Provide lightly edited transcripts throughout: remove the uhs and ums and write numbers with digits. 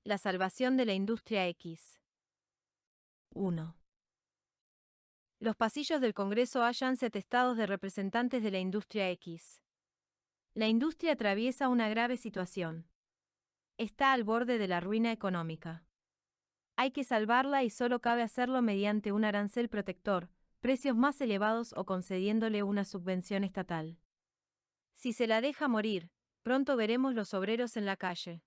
La salvación de la industria X. 1. Los pasillos del Congreso hállanse atestados de representantes de la industria X. La industria atraviesa una grave situación. Está al borde de la ruina económica. Hay que salvarla y solo cabe hacerlo mediante un arancel protector, precios más elevados o concediéndole una subvención estatal. Si se la deja morir, pronto veremos los obreros en la calle.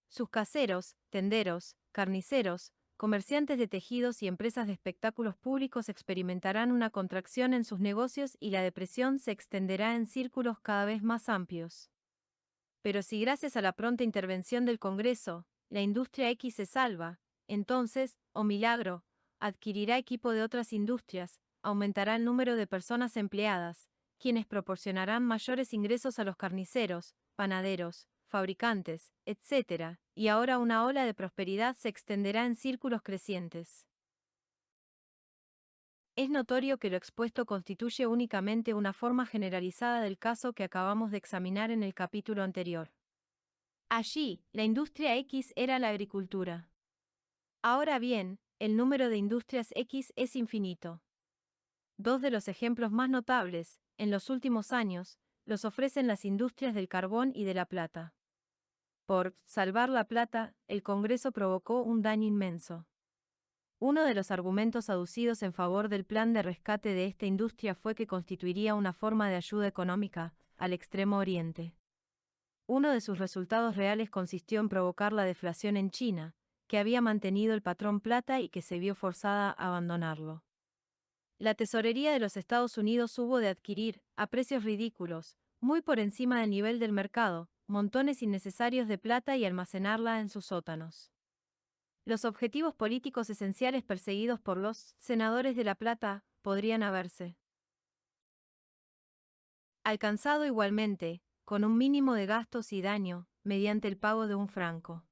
Sus caseros, tenderos, carniceros, comerciantes de tejidos y empresas de espectáculos públicos experimentarán una contracción en sus negocios y la depresión se extenderá en círculos cada vez más amplios. Pero si gracias a la pronta intervención del Congreso, la industria X se salva, entonces, oh milagro, adquirirá equipo de otras industrias, aumentará el número de personas empleadas, quienes proporcionarán mayores ingresos a los carniceros, panaderos, fabricantes, etc., y ahora una ola de prosperidad se extenderá en círculos crecientes. Es notorio que lo expuesto constituye únicamente una forma generalizada del caso que acabamos de examinar en el capítulo anterior. Allí, la industria X era la agricultura. Ahora bien, el número de industrias X es infinito. Dos de los ejemplos más notables, en los últimos años, los ofrecen las industrias del carbón y de la plata. Por salvar la plata, el Congreso provocó un daño inmenso. Uno de los argumentos aducidos en favor del plan de rescate de esta industria fue que constituiría una forma de ayuda económica al Extremo Oriente. Uno de sus resultados reales consistió en provocar la deflación en China, que había mantenido el patrón plata y que se vio forzada a abandonarlo. La tesorería de los Estados Unidos hubo de adquirir, a precios ridículos, muy por encima del nivel del mercado, montones innecesarios de plata y almacenarla en sus sótanos. Los objetivos políticos esenciales perseguidos por los senadores de la plata podrían haberse alcanzado igualmente, con un mínimo de gastos y daño, mediante el pago de un franco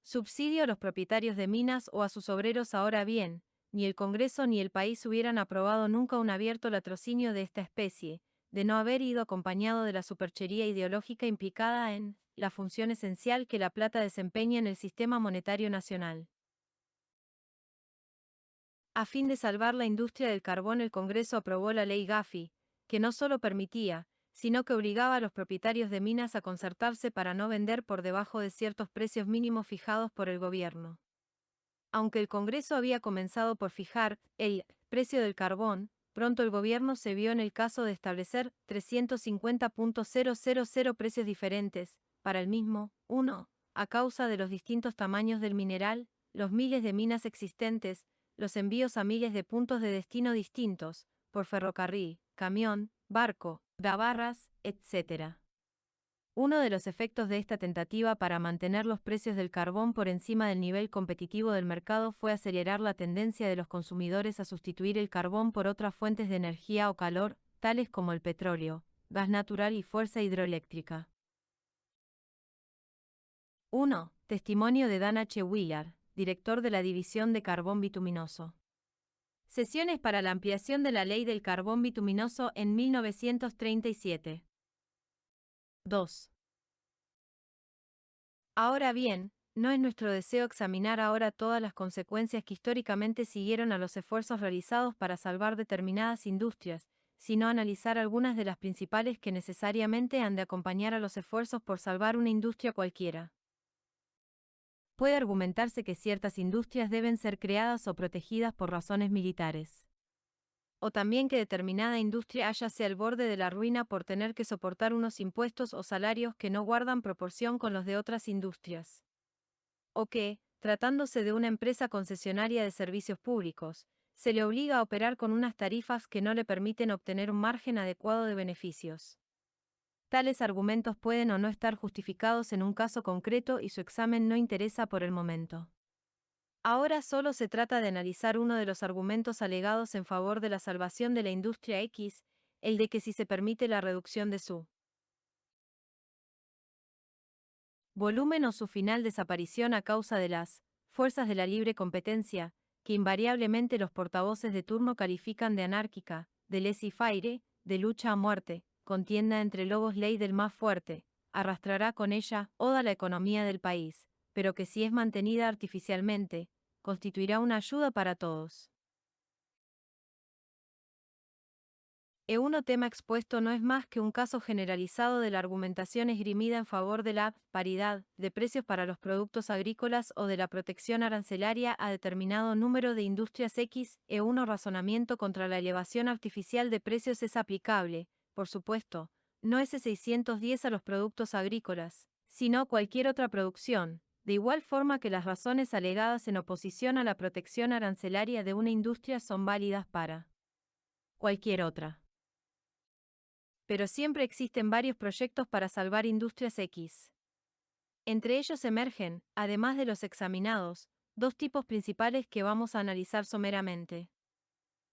subsidio a los propietarios de minas o a sus obreros. Ahora bien, ni el Congreso ni el país hubieran aprobado nunca un abierto latrocinio de esta especie, de no haber ido acompañado de la superchería ideológica implicada en la función esencial que la plata desempeña en el sistema monetario nacional. A fin de salvar la industria del carbón, el Congreso aprobó la ley Gafi, que no solo permitía, sino que obligaba a los propietarios de minas a concertarse para no vender por debajo de ciertos precios mínimos fijados por el gobierno. Aunque el Congreso había comenzado por fijar el precio del carbón, pronto el gobierno se vio en el caso de establecer 350.000 precios diferentes, para el mismo, uno, a causa de los distintos tamaños del mineral, los miles de minas existentes, los envíos a miles de puntos de destino distintos, por ferrocarril, camión, barco, gabarras, etc. Uno de los efectos de esta tentativa para mantener los precios del carbón por encima del nivel competitivo del mercado fue acelerar la tendencia de los consumidores a sustituir el carbón por otras fuentes de energía o calor, tales como el petróleo, gas natural y fuerza hidroeléctrica. 1. Testimonio de Dan H. Willard, director de la División de Carbón Bituminoso. Sesiones para la ampliación de la Ley del Carbón Bituminoso en 1937. 2. Ahora bien, no es nuestro deseo examinar ahora todas las consecuencias que históricamente siguieron a los esfuerzos realizados para salvar determinadas industrias, sino analizar algunas de las principales que necesariamente han de acompañar a los esfuerzos por salvar una industria cualquiera. Puede argumentarse que ciertas industrias deben ser creadas o protegidas por razones militares. O también que determinada industria hállase al borde de la ruina por tener que soportar unos impuestos o salarios que no guardan proporción con los de otras industrias. O que, tratándose de una empresa concesionaria de servicios públicos, se le obliga a operar con unas tarifas que no le permiten obtener un margen adecuado de beneficios. Tales argumentos pueden o no estar justificados en un caso concreto y su examen no interesa por el momento. Ahora solo se trata de analizar uno de los argumentos alegados en favor de la salvación de la industria X, el de que si se permite la reducción de su volumen o su final desaparición a causa de las fuerzas de la libre competencia, que invariablemente los portavoces de turno califican de anárquica, de laissez-faire, de lucha a muerte, contienda entre lobos, ley del más fuerte, arrastrará con ella toda la economía del país, pero que si es mantenida artificialmente, constituirá una ayuda para todos. E1 tema expuesto no es más que un caso generalizado de la argumentación esgrimida en favor de la paridad de precios para los productos agrícolas o de la protección arancelaria a determinado número de industrias X. E1 razonamiento contra la elevación artificial de precios es aplicable, por supuesto, no S610 a los productos agrícolas, sino cualquier otra producción, de igual forma que las razones alegadas en oposición a la protección arancelaria de una industria son válidas para cualquier otra. Pero siempre existen varios proyectos para salvar industrias X. Entre ellos emergen, además de los examinados, dos tipos principales que vamos a analizar someramente.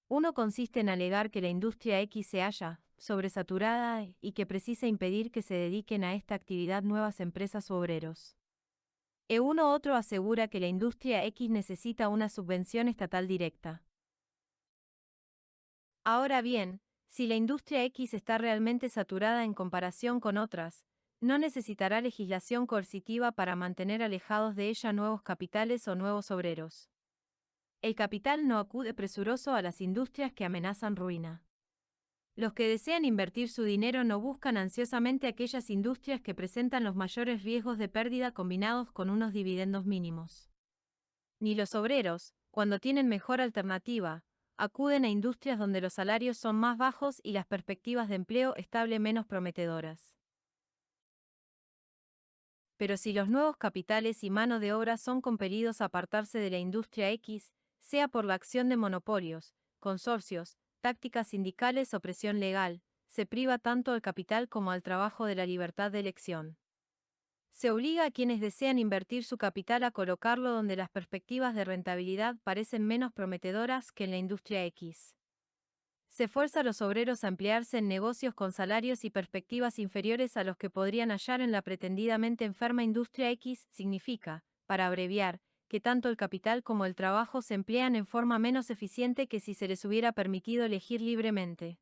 Uno consiste en alegar que la industria X se halla sobresaturada y que precisa impedir que se dediquen a esta actividad nuevas empresas u obreros. E1 otro asegura que la industria X necesita una subvención estatal directa. Ahora bien, si la industria X está realmente saturada en comparación con otras, no necesitará legislación coercitiva para mantener alejados de ella nuevos capitales o nuevos obreros. El capital no acude presuroso a las industrias que amenazan ruina. Los que desean invertir su dinero no buscan ansiosamente aquellas industrias que presentan los mayores riesgos de pérdida combinados con unos dividendos mínimos. Ni los obreros, cuando tienen mejor alternativa, acuden a industrias donde los salarios son más bajos y las perspectivas de empleo estable menos prometedoras. Pero si los nuevos capitales y mano de obra son compelidos a apartarse de la industria X, sea por la acción de monopolios, consorcios, tácticas sindicales o presión legal, se priva tanto al capital como al trabajo de la libertad de elección. Se obliga a quienes desean invertir su capital a colocarlo donde las perspectivas de rentabilidad parecen menos prometedoras que en la industria X. Se fuerza a los obreros a emplearse en negocios con salarios y perspectivas inferiores a los que podrían hallar en la pretendidamente enferma industria X. Significa, para abreviar, que tanto el capital como el trabajo se emplean en forma menos eficiente que si se les hubiera permitido elegir libremente.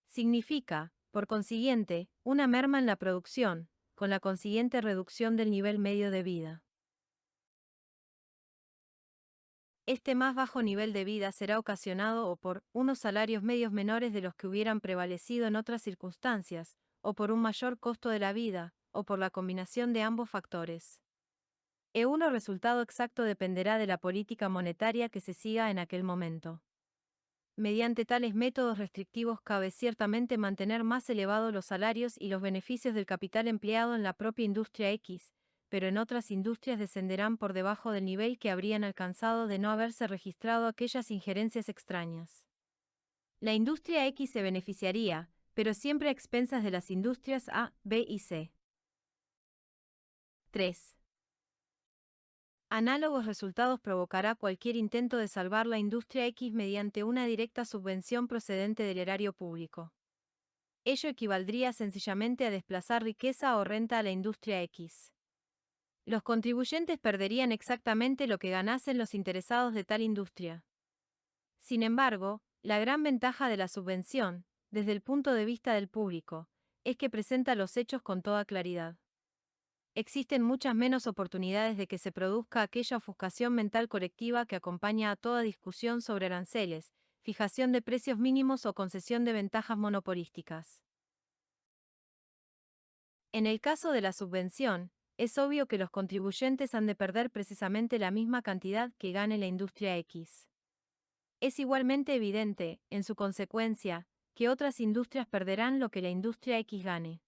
Significa, por consiguiente, una merma en la producción, con la consiguiente reducción del nivel medio de vida. Este más bajo nivel de vida será ocasionado o por unos salarios medios menores de los que hubieran prevalecido en otras circunstancias, o por un mayor costo de la vida, o por la combinación de ambos factores. E1 resultado exacto dependerá de la política monetaria que se siga en aquel momento. Mediante tales métodos restrictivos cabe ciertamente mantener más elevados los salarios y los beneficios del capital empleado en la propia industria X, pero en otras industrias descenderán por debajo del nivel que habrían alcanzado de no haberse registrado aquellas injerencias extrañas. La industria X se beneficiaría, pero siempre a expensas de las industrias A, B y C. 3. Análogos resultados provocará cualquier intento de salvar la industria X mediante una directa subvención procedente del erario público. Ello equivaldría sencillamente a desplazar riqueza o renta a la industria X. Los contribuyentes perderían exactamente lo que ganasen los interesados de tal industria. Sin embargo, la gran ventaja de la subvención, desde el punto de vista del público, es que presenta los hechos con toda claridad. Existen muchas menos oportunidades de que se produzca aquella ofuscación mental colectiva que acompaña a toda discusión sobre aranceles, fijación de precios mínimos o concesión de ventajas monopolísticas. En el caso de la subvención, es obvio que los contribuyentes han de perder precisamente la misma cantidad que gane la industria X. Es igualmente evidente, en su consecuencia, que otras industrias perderán lo que la industria X gane.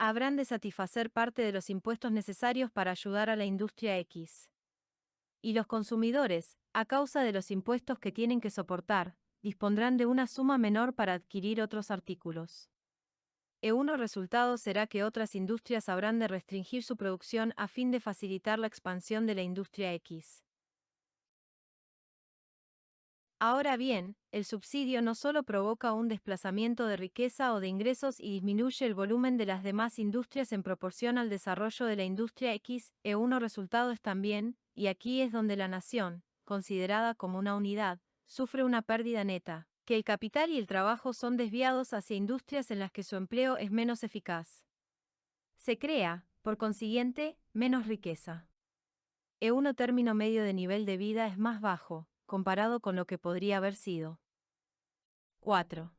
Habrán de satisfacer parte de los impuestos necesarios para ayudar a la industria X. Y los consumidores, a causa de los impuestos que tienen que soportar, dispondrán de una suma menor para adquirir otros artículos. E1 resultado será que otras industrias habrán de restringir su producción a fin de facilitar la expansión de la industria X. Ahora bien, el subsidio no solo provoca un desplazamiento de riqueza o de ingresos y disminuye el volumen de las demás industrias en proporción al desarrollo de la industria X. E1 resultado es también, y aquí es donde la nación, considerada como una unidad, sufre una pérdida neta, que el capital y el trabajo son desviados hacia industrias en las que su empleo es menos eficaz. Se crea, por consiguiente, menos riqueza. E1 término medio de nivel de vida es más bajo, comparado con lo que podría haber sido. 4.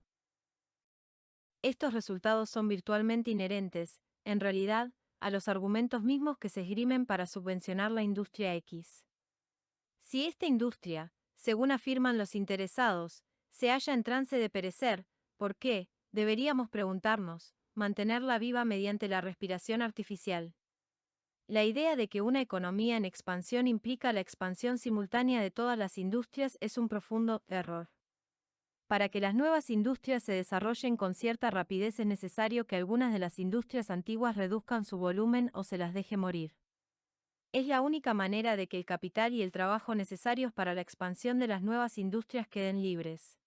Estos resultados son virtualmente inherentes, en realidad, a los argumentos mismos que se esgrimen para subvencionar la industria X. Si esta industria, según afirman los interesados, se halla en trance de perecer, ¿por qué, deberíamos preguntarnos, mantenerla viva mediante la respiración artificial? La idea de que una economía en expansión implica la expansión simultánea de todas las industrias es un profundo error. Para que las nuevas industrias se desarrollen con cierta rapidez es necesario que algunas de las industrias antiguas reduzcan su volumen o se las deje morir. Es la única manera de que el capital y el trabajo necesarios para la expansión de las nuevas industrias queden libres.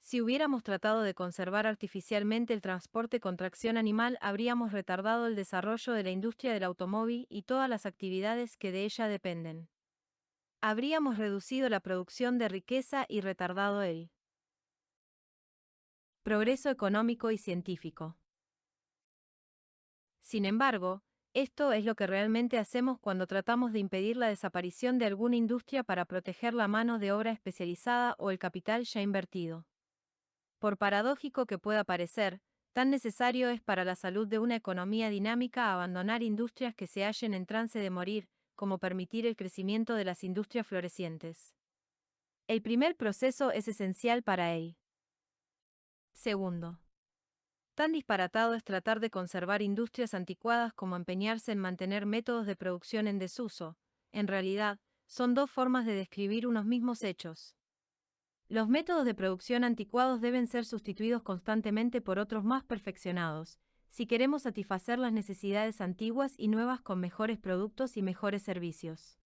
Si hubiéramos tratado de conservar artificialmente el transporte con tracción animal, habríamos retardado el desarrollo de la industria del automóvil y todas las actividades que de ella dependen. Habríamos reducido la producción de riqueza y retardado el progreso económico y científico. Sin embargo, esto es lo que realmente hacemos cuando tratamos de impedir la desaparición de alguna industria para proteger la mano de obra especializada o el capital ya invertido. Por paradójico que pueda parecer, tan necesario es para la salud de una economía dinámica abandonar industrias que se hallen en trance de morir, como permitir el crecimiento de las industrias florecientes. El primer proceso es esencial para él. Segundo. Tan disparatado es tratar de conservar industrias anticuadas como empeñarse en mantener métodos de producción en desuso. En realidad, son dos formas de describir unos mismos hechos. Los métodos de producción anticuados deben ser sustituidos constantemente por otros más perfeccionados, si queremos satisfacer las necesidades antiguas y nuevas con mejores productos y mejores servicios.